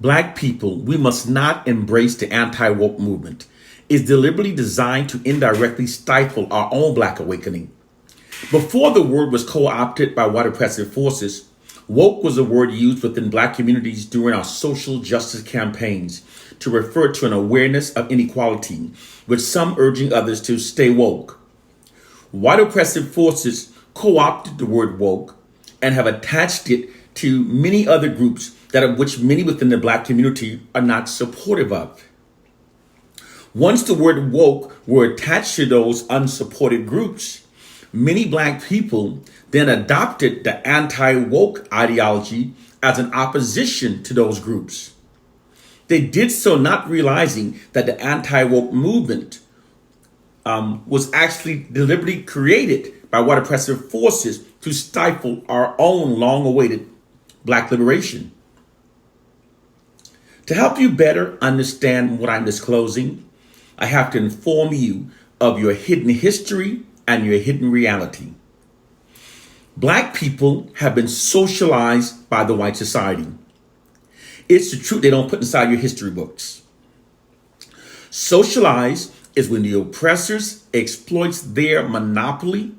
Black people, we must not embrace the anti-woke movement. It's deliberately designed to indirectly stifle our own Black awakening. Before the word was co-opted by white oppressive forces, woke was a word used within Black communities during our social justice campaigns to refer to an awareness of inequality, with some urging others to stay woke. White oppressive forces co-opted the word woke and have attached it to many other groups that of which many within the Black community are not supportive of. Once the word woke were attached to those unsupported groups, many Black people then adopted the anti-woke ideology as an opposition to those groups. They did so not realizing that the anti-woke movement was actually deliberately created by white oppressive forces to stifle our own long-awaited Black liberation. To help you better understand what I'm disclosing, I have to inform you of your hidden history and your hidden reality. Black people have been socialized by the white society. It's the truth they don't put inside your history books. Socialized is when the oppressors exploits their monopoly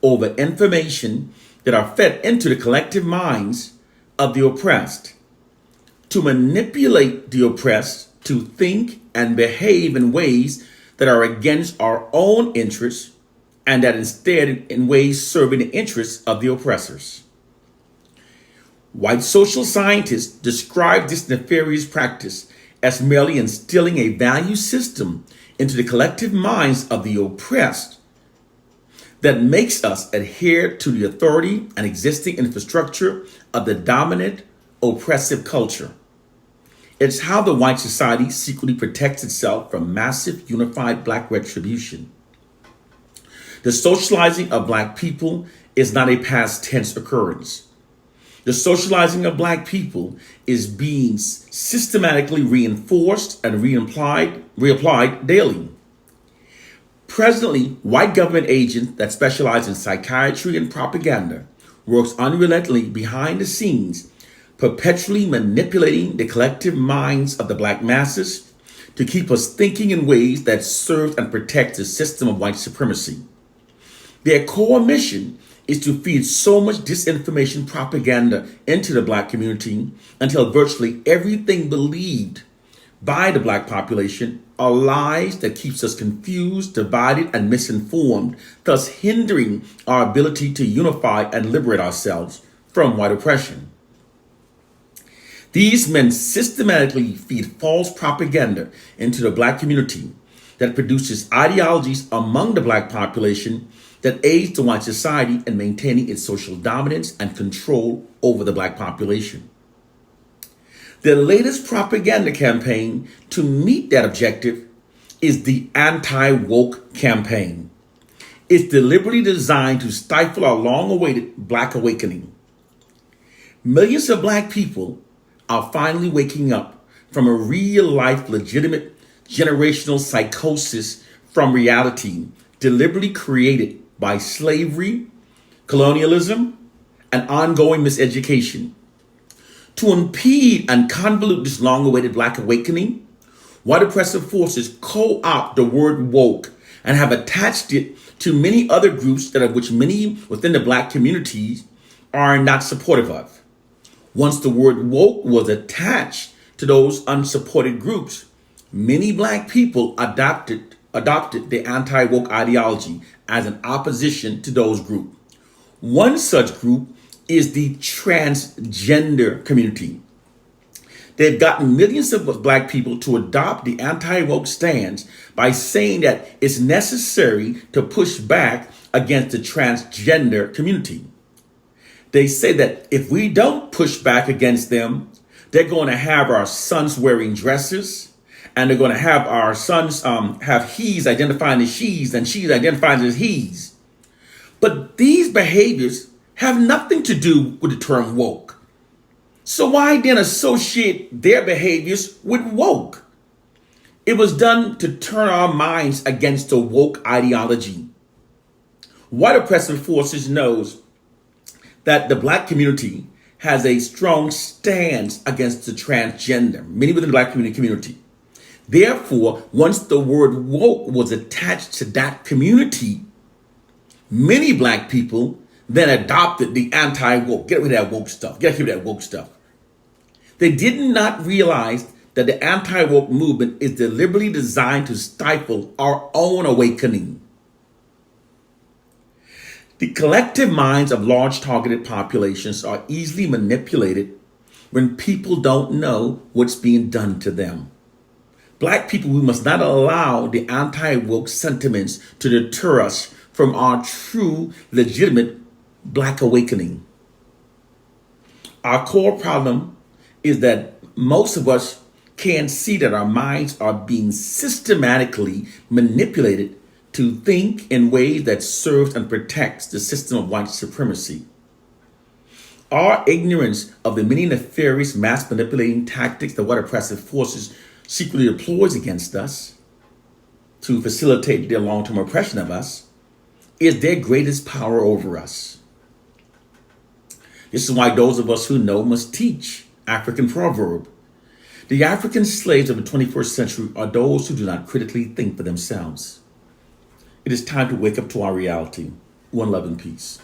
over information that are fed into the collective minds of the oppressed to manipulate the oppressed to think and behave in ways that are against our own interests and that instead in ways serving the interests of the oppressors. White social scientists describe this nefarious practice as merely instilling a value system into the collective minds of the oppressed that makes us adhere to the authority and existing infrastructure of the dominant oppressive culture. It's how the white society secretly protects itself from massive unified Black retribution. The socializing of Black people is not a past tense occurrence. The socializing of Black people is being systematically reinforced and reapplied daily. Presently, white government agents that specialize in psychiatry and propaganda works unrelentingly behind the scenes, perpetually manipulating the collective minds of the Black masses to keep us thinking in ways that serve and protect the system of white supremacy. Their core mission is to feed so much disinformation propaganda into the Black community until virtually everything believed by the Black population are lies that keeps us confused, divided, and misinformed, thus hindering our ability to unify and liberate ourselves from white oppression. These men systematically feed false propaganda into the Black community that produces ideologies among the Black population that aids the white society in maintaining its social dominance and control over the Black population. The latest propaganda campaign to meet that objective is the anti-woke campaign. It's deliberately designed to stifle our long-awaited Black awakening. Millions of Black people are finally waking up from a real-life, legitimate generational psychosis from reality deliberately created by slavery, colonialism, and ongoing miseducation. To impede and convolute this long-awaited Black awakening, white oppressive forces co-opt the word woke and have attached it to many other groups that of which many within the Black communities are not supportive of. Once the word woke was attached to those unsupported groups, many Black people adopted the anti-woke ideology as an opposition to those groups. One such group is the transgender community. They've gotten millions of Black people to adopt the anti-woke stance by saying that it's necessary to push back against the transgender community. They say that if we don't push back against them, they're going to have our sons wearing dresses, and they're going to have our sons have he's identifying as she's and she's identifying as he's. But these behaviors have nothing to do with the term woke. So why then associate their behaviors with woke? It was done to turn our minds against the woke ideology. White oppressive forces knows that the Black community has a strong stance against the transgender, many within the black community. Therefore, once the word woke was attached to that community, many black people then adopted the anti-woke. Get rid of that woke stuff. Get rid of that woke stuff. They did not realize that the anti-woke movement is deliberately designed to stifle our own awakening. The collective minds of large targeted populations are easily manipulated when people don't know what's being done to them. Black people, we must not allow the anti-woke sentiments to deter us from our true, legitimate black awakening. Our core problem is that most of us can't see that our minds are being systematically manipulated to think in ways that serves and protects the system of white supremacy. Our ignorance of the many nefarious mass manipulating tactics that white oppressive forces secretly deploys against us to facilitate their long-term oppression of us is their greatest power over us. This is why those of us who know must teach African proverb. The African slaves of the 21st century are those who do not critically think for themselves. It is time to wake up to our reality. One love and peace.